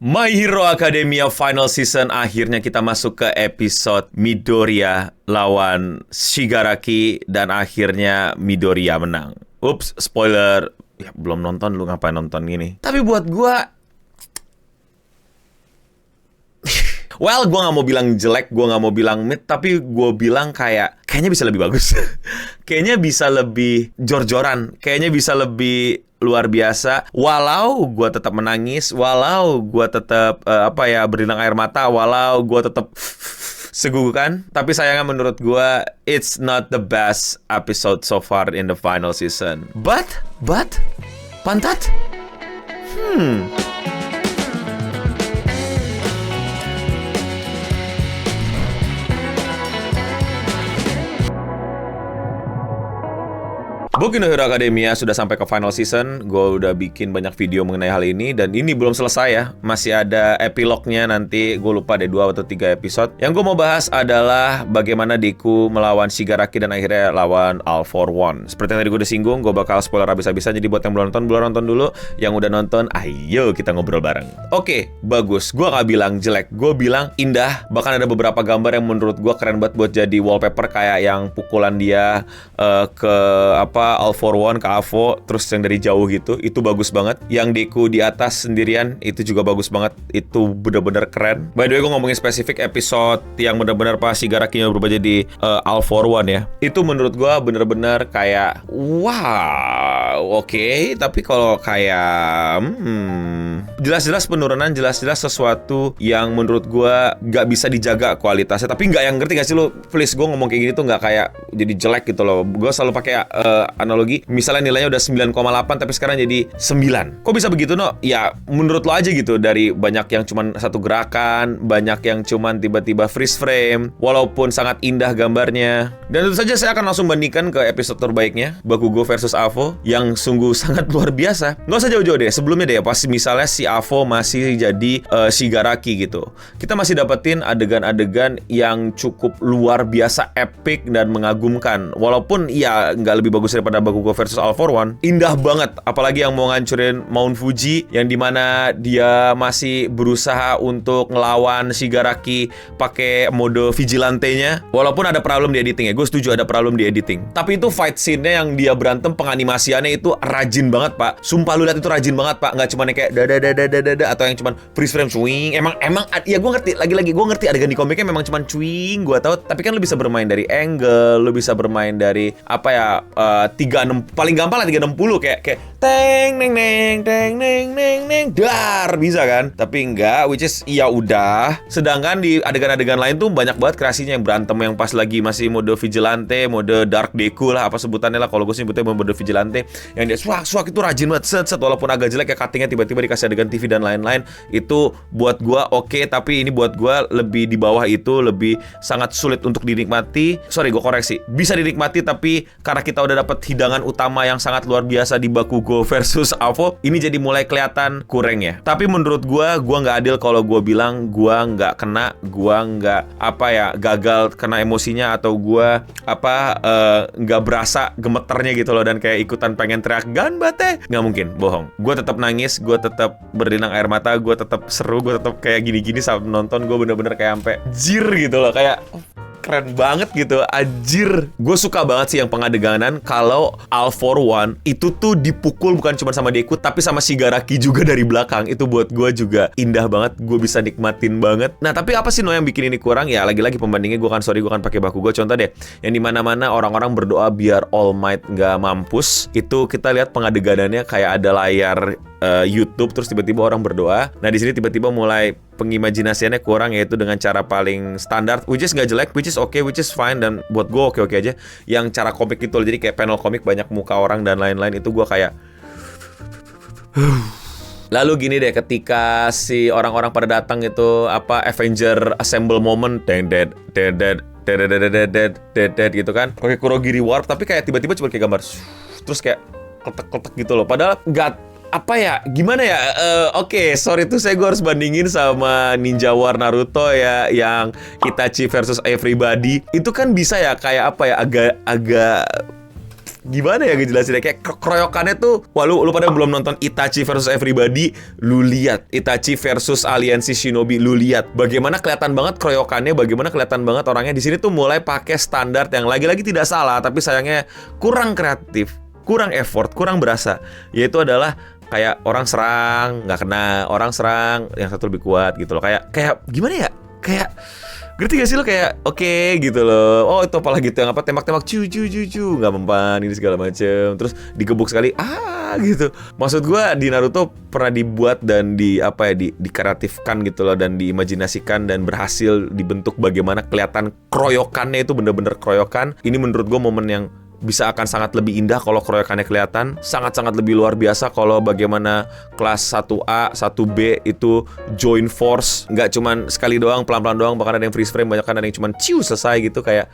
My Hero Academia Final Season, akhirnya kita masuk ke episode Midoriya lawan Shigaraki, dan akhirnya Midoriya menang. Ups, spoiler. Ya, belum nonton, lu ngapain nonton gini? Tapi buat gua, well, gue gak mau bilang jelek, gue gak mau bilang mid, tapi gue bilang kayaknya bisa lebih bagus. Kayaknya bisa lebih jor-joran, kayaknya bisa lebih luar biasa. Walau gue tetap menangis, walau gue tetap berinang air mata, walau gue tetap segugukan, tapi sayangnya menurut gue it's not the best episode so far in the final season. But pantat? Boku no Hero Academia sudah sampai ke final season. Gue udah bikin banyak video mengenai hal ini, dan ini belum selesai ya. Masih ada epilognya nanti. Gue lupa deh 2 atau 3 episode. Yang gue mau bahas adalah bagaimana Deku melawan Shigaraki dan akhirnya lawan All For One. Seperti yang tadi gue udah singgung, gue bakal spoiler habis-habisan. Jadi buat yang belum nonton dulu. Yang udah nonton, ayo kita ngobrol bareng. Oke, bagus. Gue gak bilang jelek, gue bilang indah. Bahkan ada beberapa gambar yang menurut gue keren banget buat jadi wallpaper, kayak yang pukulan dia ke All For One ke Avo, terus yang dari jauh gitu, itu bagus banget. Yang Deku di atas sendirian, itu juga bagus banget. Itu bener-bener keren. By the way, gue ngomongin spesifik episode yang bener-bener pas Shigarakinya berubah jadi All For One ya. Itu menurut gue bener-bener kayak wow, oke. Tapi kalau kayak jelas-jelas penurunan, jelas-jelas sesuatu yang menurut gue gak bisa dijaga kualitasnya. Tapi gak yang, ngerti gak sih lo? Please, gue ngomong kayak gini tuh gak kayak jadi jelek gitu loh. Gue selalu pakai analogi, misalnya nilainya udah 9,8 tapi sekarang jadi 9. Kok bisa begitu, no? Ya menurut lo aja gitu. Dari banyak yang cuman satu gerakan, banyak yang cuman tiba-tiba freeze frame, walaupun sangat indah gambarnya. Dan tentu saja saya akan langsung bandingkan ke episode terbaiknya, Bakugo versus Avo, yang sungguh sangat luar biasa. Nggak usah jauh-jauh deh, sebelumnya deh, pas misalnya si Avo masih jadi Shigaraki gitu, kita masih dapetin adegan-adegan yang cukup luar biasa epic dan mengagumkan. Walaupun ya nggak lebih bagus daripada Bakugo versus All For One, indah banget. Apalagi yang mau ngancurin Mount Fuji, yang dimana dia masih berusaha untuk ngelawan Shigaraki pakai mode vigilante-nya. Walaupun ada problem di editing ya, gue setuju ada problem di editing. Tapi itu fight scene-nya yang dia berantem, penganimasiannya itu rajin banget, Pak. Sumpah lu lihat itu rajin banget, Pak. Nggak cuma kayak dada atau yang cuma freeze frame swing. Emang ya gue ngerti, lagi-lagi gue ngerti adegan di komiknya memang cuma swing, gue tahu. Tapi kan lu bisa bermain dari angle, lu bisa bermain dari 36, paling gampang lah 360, kayak teng neng neng teng neng neng neng dar, bisa kan? Tapi enggak, which is ya udah. Sedangkan di adegan-adegan lain tuh banyak banget kreasinya, yang berantem yang pas lagi masih mode vigilante, mode dark Deku lah, apa sebutannya lah, kalau gue sebutnya mode vigilante, yang dia swak itu rajin banget, set walaupun agak jelek ya cuttingnya, tiba-tiba dikasih adegan TV dan lain-lain. Itu buat gue oke, tapi ini buat gue lebih di bawah itu, lebih sangat sulit untuk dinikmati. Sorry, gue koreksi, bisa dinikmati, tapi karena kita udah dapet hidangan utama yang sangat luar biasa di Bakugo versus Avo, ini jadi mulai kelihatan kurang ya. Tapi menurut gue nggak adil kalau gue bilang gue nggak kena, gue nggak gagal kena emosinya, atau gue nggak berasa gemeternya gitu loh, dan kayak ikutan pengen teriak ganbate. Nggak mungkin, bohong. Gue tetap nangis, gue tetap berdinang air mata, gue tetap seru, gue tetap kayak gini-gini saat nonton. Gue bener-bener kayak sampai jir gitu loh, kayak keren banget gitu, anjir. Gue suka banget sih yang pengadeganan kalau All For One itu tuh dipukul bukan cuma sama Deku, tapi sama Shigaraki juga dari belakang. Itu buat gue juga indah banget, gue bisa nikmatin banget. Nah, tapi apa sih yang bikin ini kurang? Ya lagi-lagi pembandingnya gue kan pakai Bakugo. Contoh deh, yang dimana-mana orang-orang berdoa biar All Might gak mampus. Itu kita lihat pengadeganannya kayak ada layar YouTube, terus tiba-tiba orang berdoa. Nah, di sini tiba-tiba mulai pengimajinasiannya kurang, yaitu dengan cara paling standar, which is gak jelek, which is okay, which is fine, dan buat gue oke-oke aja. Yang cara komik itu loh, jadi kayak panel komik banyak muka orang dan lain-lain, itu gue kayak lalu gini deh, ketika si orang-orang pada datang itu Avenger Assemble moment, dead gitu kan, pakai Kurogiri Warp, tapi kayak tiba-tiba cuma kayak gambar terus kayak kletek-kletek gitu loh, padahal nggak gimana ya? Oke, sorry tuh gue harus bandingin sama Ninja War Naruto ya, yang Itachi versus Everybody. Itu kan bisa ya kayak agak gimana ya ngejelasinnya, kayak keroyokannya tuh, wah lu pada belum nonton Itachi versus Everybody, lu lihat Itachi versus Aliansi Shinobi, lu lihat bagaimana kelihatan banget keroyokannya, bagaimana kelihatan banget orangnya di sini tuh mulai pakai standar yang lagi-lagi tidak salah, tapi sayangnya kurang kreatif, kurang effort, kurang berasa, yaitu adalah kayak orang serang nggak kena, orang serang yang satu lebih kuat gitu loh, kayak gimana ya, kayak ngerti gak sih lo, kayak oke gitu loh, oh itu apalah gitu, yang apa tembak-tembak cu nggak mempan ini segala macem, terus digebuk sekali gitu. Maksud gue di Naruto pernah dibuat dan dikreatifkan gitu loh, dan diimajinasikan dan berhasil dibentuk bagaimana kelihatan keroyokannya itu bener-bener keroyokan. Ini menurut gue momen yang bisa akan sangat lebih indah kalau keroyokannya kelihatan, sangat-sangat lebih luar biasa kalau bagaimana kelas 1A, 1B itu join force, nggak cuman sekali doang, pelan-pelan doang, bahkan ada yang freeze frame, banyak kan ada yang cuman selesai gitu. Kayak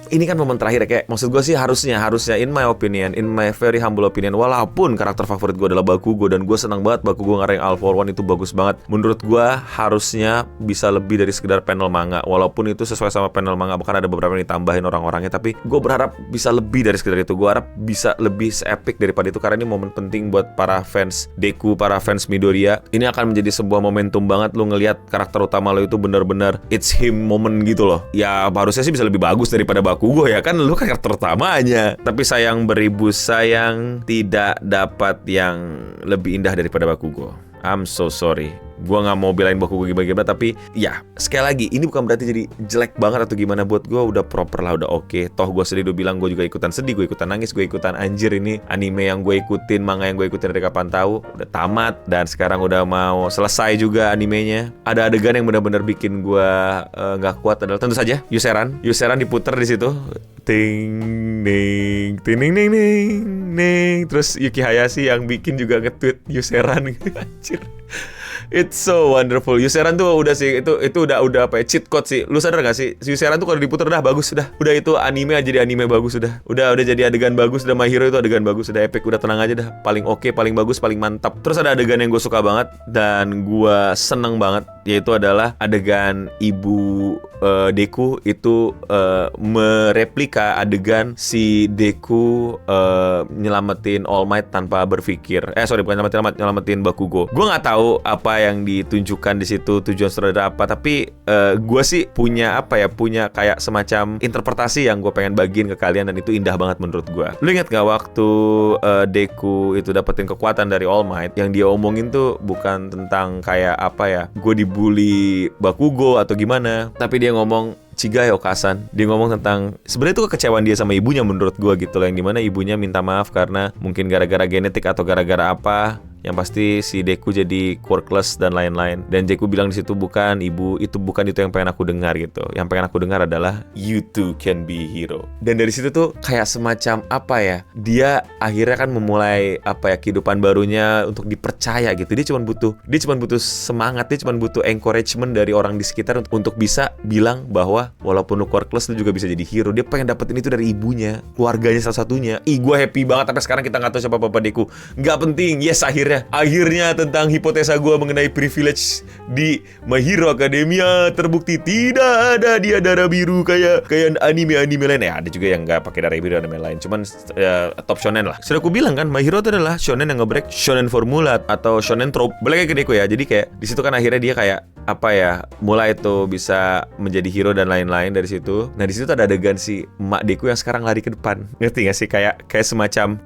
ini kan momen terakhir ya, kayak maksud gue sih harusnya in my opinion, in my very humble opinion, walaupun karakter favorit gue adalah Bakugo dan gue senang banget Bakugo ngareng All for One itu bagus banget, menurut gue harusnya bisa lebih dari sekedar panel manga, walaupun itu sesuai sama panel manga, bahkan ada beberapa yang ditambahin orang-orangnya, tapi gue berharap bisa lebih dari sekedar itu. Gue harap bisa lebih se-epic daripada itu, karena ini momen penting buat para fans Deku, para fans Midoriya. Ini akan menjadi sebuah momentum banget lu ngelihat karakter utama lo itu benar-benar it's him moment gitu loh. Ya harusnya sih bisa lebih bagus daripada Bakugo ya kan, lu karakter utamanya. Tapi sayang beribu sayang tidak dapat yang lebih indah daripada Bakugo. I'm so sorry. Gua nggak mau belain Bakugo gimana, tapi ya sekali lagi ini bukan berarti jadi jelek banget atau gimana. Buat gue udah proper lah, udah oke. Toh gue sedih, udah bilang gue juga ikutan sedih, gue ikutan nangis, gue ikutan anjir, ini anime yang gue ikutin, manga yang gue ikutin dari kapan tahu udah tamat, dan sekarang udah mau selesai juga animenya. Ada adegan yang benar-benar bikin gue nggak kuat adalah tentu saja Yuseran diputer di situ, ting ning ting ning ning ning ning, terus Yuki Hayashi yang bikin juga nge-tweet Yuseran anjir. It's so wonderful. Yuseran tuh udah sih, itu udah apa ya, cheat code sih. Lu sadar gak sih, Yuseran tuh kalau diputer udah bagus, udah itu anime aja, jadi anime bagus, udah jadi adegan bagus, udah My Hero itu adegan bagus, udah epic, udah tenang aja dah, paling oke, paling bagus, paling mantap. Terus ada adegan yang gue suka banget dan gue seneng banget, yaitu adalah adegan ibu Deku itu mereplika adegan si Deku nyelamatin All Might tanpa berpikir. Bukan nyelamatin Bakugo. Gue nggak tahu apa yang ditunjukkan di situ, tujuan sutradara apa, tapi gue sih punya kayak semacam interpretasi yang gue pengen bagiin ke kalian, dan itu indah banget menurut gue. Lu ingat gak waktu Deku itu dapetin kekuatan dari All Might, yang dia omongin tuh bukan tentang kayak gue dibully Bakugo atau gimana, tapi dia ngomong Chigai Okasan. Dia ngomong tentang sebenarnya itu kekecewaan dia sama ibunya menurut gue gitu loh, yang dimana ibunya minta maaf karena mungkin gara-gara genetik atau gara-gara apa. Yang pasti si Deku jadi quirkless dan lain-lain. Dan Deku bilang di situ, bukan ibu, itu bukan itu yang pengen aku dengar gitu. Yang pengen aku dengar adalah you too can be hero. Dan dari situ tuh kayak semacam dia akhirnya kan memulai kehidupan barunya untuk dipercaya gitu. Dia cuma butuh semangat, dia cuma butuh encouragement dari orang di sekitar untuk bisa bilang bahwa walaupun lu quirkless lu juga bisa jadi hero. Dia pengen dapetin itu dari ibunya, keluarganya salah satunya. Gue happy banget. Tapi sekarang kita nggak tahu siapa Papa Deku. Nggak penting. Yes, akhirnya tentang hipotesa gue mengenai privilege di My Hero Academia terbukti. Tidak ada dia darah biru kayak anime-anime lain. Ada juga yang nggak pakai darah biru anime lain, cuman top shonen lah. Sudah aku bilang kan, My Hero itu adalah shonen yang nge-break shonen formula atau shonen trope. Balik lagi ke Deku ya. Jadi kayak di situ kan akhirnya dia kayak mulai tuh bisa menjadi hero dan lain-lain dari situ. Nah di situ ada adegan si emak Deku yang sekarang lari ke depan. Ngerti gak sih, kayak semacam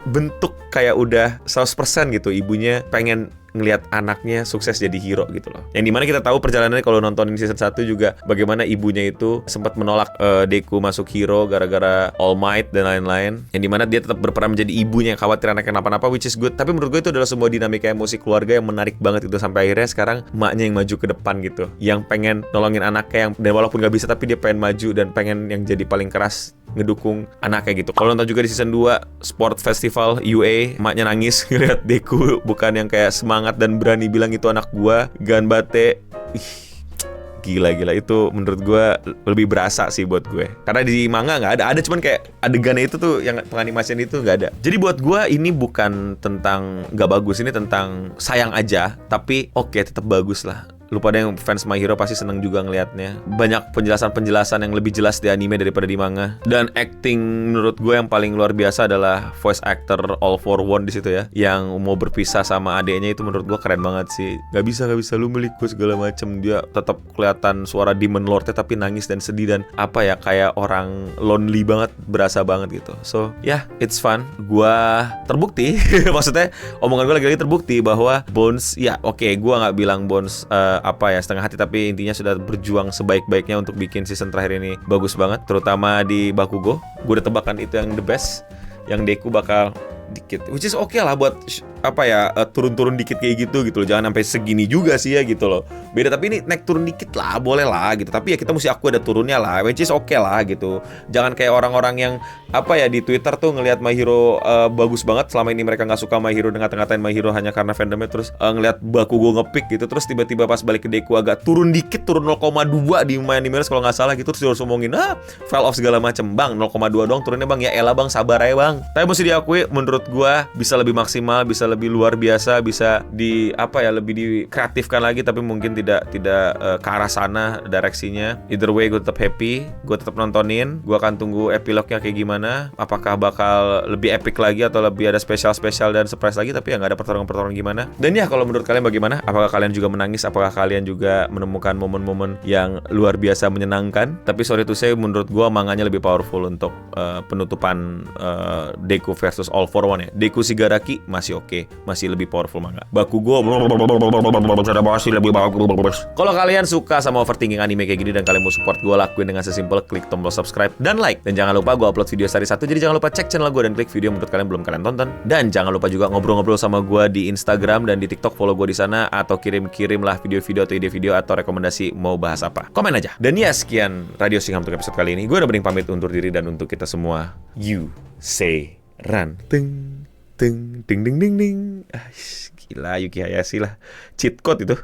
bentuk kayak udah 100% gitu, ibunya pengen ngelihat anaknya sukses jadi hero gitu loh. Yang dimana kita tahu perjalanannya kalau nontonin season 1 juga, bagaimana ibunya itu sempat menolak Deku masuk hero gara-gara All Might dan lain-lain. Yang dimana dia tetap berperan menjadi ibunya yang khawatir anaknya kenapa-napa, which is good. Tapi menurut gue itu adalah sebuah dinamika emosi keluarga yang menarik banget gitu. Sampai akhirnya sekarang emaknya yang maju ke depan gitu, yang pengen nolongin anaknya, dan walaupun gak bisa tapi dia pengen maju dan pengen yang jadi paling keras ngedukung anaknya gitu. Kalau nonton juga di season 2 Sport Festival UA, emaknya nangis ngeliat Deku bukan yang kayak semangat dan berani bilang itu anak gua, ganbate. Gila itu menurut gue lebih berasa sih buat gue, karena di manga nggak ada cuman kayak adegannya itu tuh yang penganimasian itu nggak ada. Jadi buat gue ini bukan tentang nggak bagus, ini tentang sayang aja, tapi oke, tetap bagus lah. Lu pada yang fans My Hero pasti seneng juga ngelihatnya. Banyak penjelasan-penjelasan yang lebih jelas di anime daripada di manga. Dan acting menurut gue yang paling luar biasa adalah voice actor All For One di situ ya, yang mau berpisah sama adeknya itu menurut gue keren banget sih. Gak bisa lu milik gue segala macem. Dia tetap kelihatan suara Demon Lord-nya tapi nangis dan sedih dan apa ya, kayak orang lonely banget, berasa banget gitu. So yeah, it's fun. Gua terbukti maksudnya omongan gue lagi-lagi terbukti bahwa Bones, ya oke, gue nggak bilang Bones apa ya setengah hati, tapi intinya sudah berjuang sebaik-baiknya untuk bikin season terakhir ini bagus banget, terutama di Bakugo. Gue udah tebakan itu yang the best, yang Deku bakal dikit, which is okay lah buat apa ya, turun-turun dikit kayak gitu loh. Jangan sampai segini juga sih ya gitu loh. Beda, tapi ini naik turun dikit lah, boleh lah gitu. Tapi ya kita mesti akui ada turunnya lah, which is okay lah gitu. Jangan kayak orang-orang yang apa ya di Twitter tuh ngelihat My Hero bagus banget, selama ini mereka nggak suka My Hero dengan ngata-ngatain My Hero hanya karena fandomnya, terus ngelihat Bakugo ngepick gitu, terus tiba-tiba pas balik ke Deku agak turun dikit, turun 0,2 di main animes kalau nggak salah gitu, terus harus ngomongin fell off segala macem. Bang, 0,2 doang turunnya bang, ya elah bang, sabar aja bang. Tapi mesti diakui menurut gua bisa lebih maksimal, bisa lebih luar biasa, bisa di apa ya, lebih dikreatifkan lagi, tapi mungkin tidak ke arah sana direksinya. Either way gue tetap happy, gue tetap nontonin. Gue akan tunggu epilognya kayak gimana, apakah bakal lebih epic lagi atau lebih ada spesial dan surprise lagi, tapi ya nggak ada pertarungan gimana. Dan ya kalau menurut kalian bagaimana? Apakah kalian juga menangis? Apakah kalian juga menemukan momen-momen yang luar biasa menyenangkan? Tapi sorry to say, menurut gue manganya lebih powerful untuk penutupan Deku versus All For One ya. Deku Shigaraki masih oke, masih lebih powerful manga. Bakugo masih lebih bagus. Kalau kalian suka sama overthinking anime kayak gini dan kalian mau support gue, lakuin dengan sesimpel klik tombol subscribe dan like. Dan jangan lupa gue upload video sehari satu, jadi jangan lupa cek channel gue dan klik video menurut kalian belum kalian tonton. Dan jangan lupa juga ngobrol-ngobrol sama gue di Instagram dan di TikTok, follow gue di sana, atau kirim lah video-video atau ide video atau rekomendasi mau bahas apa. Komen aja. Dan ya, sekian Radio Singham untuk episode kali ini. Gue udah bening pamit undur diri, dan untuk kita semua, you say run. Ting ting ding ding ding ding. Gila, Yuki Hayashi lah. Cheat code itu.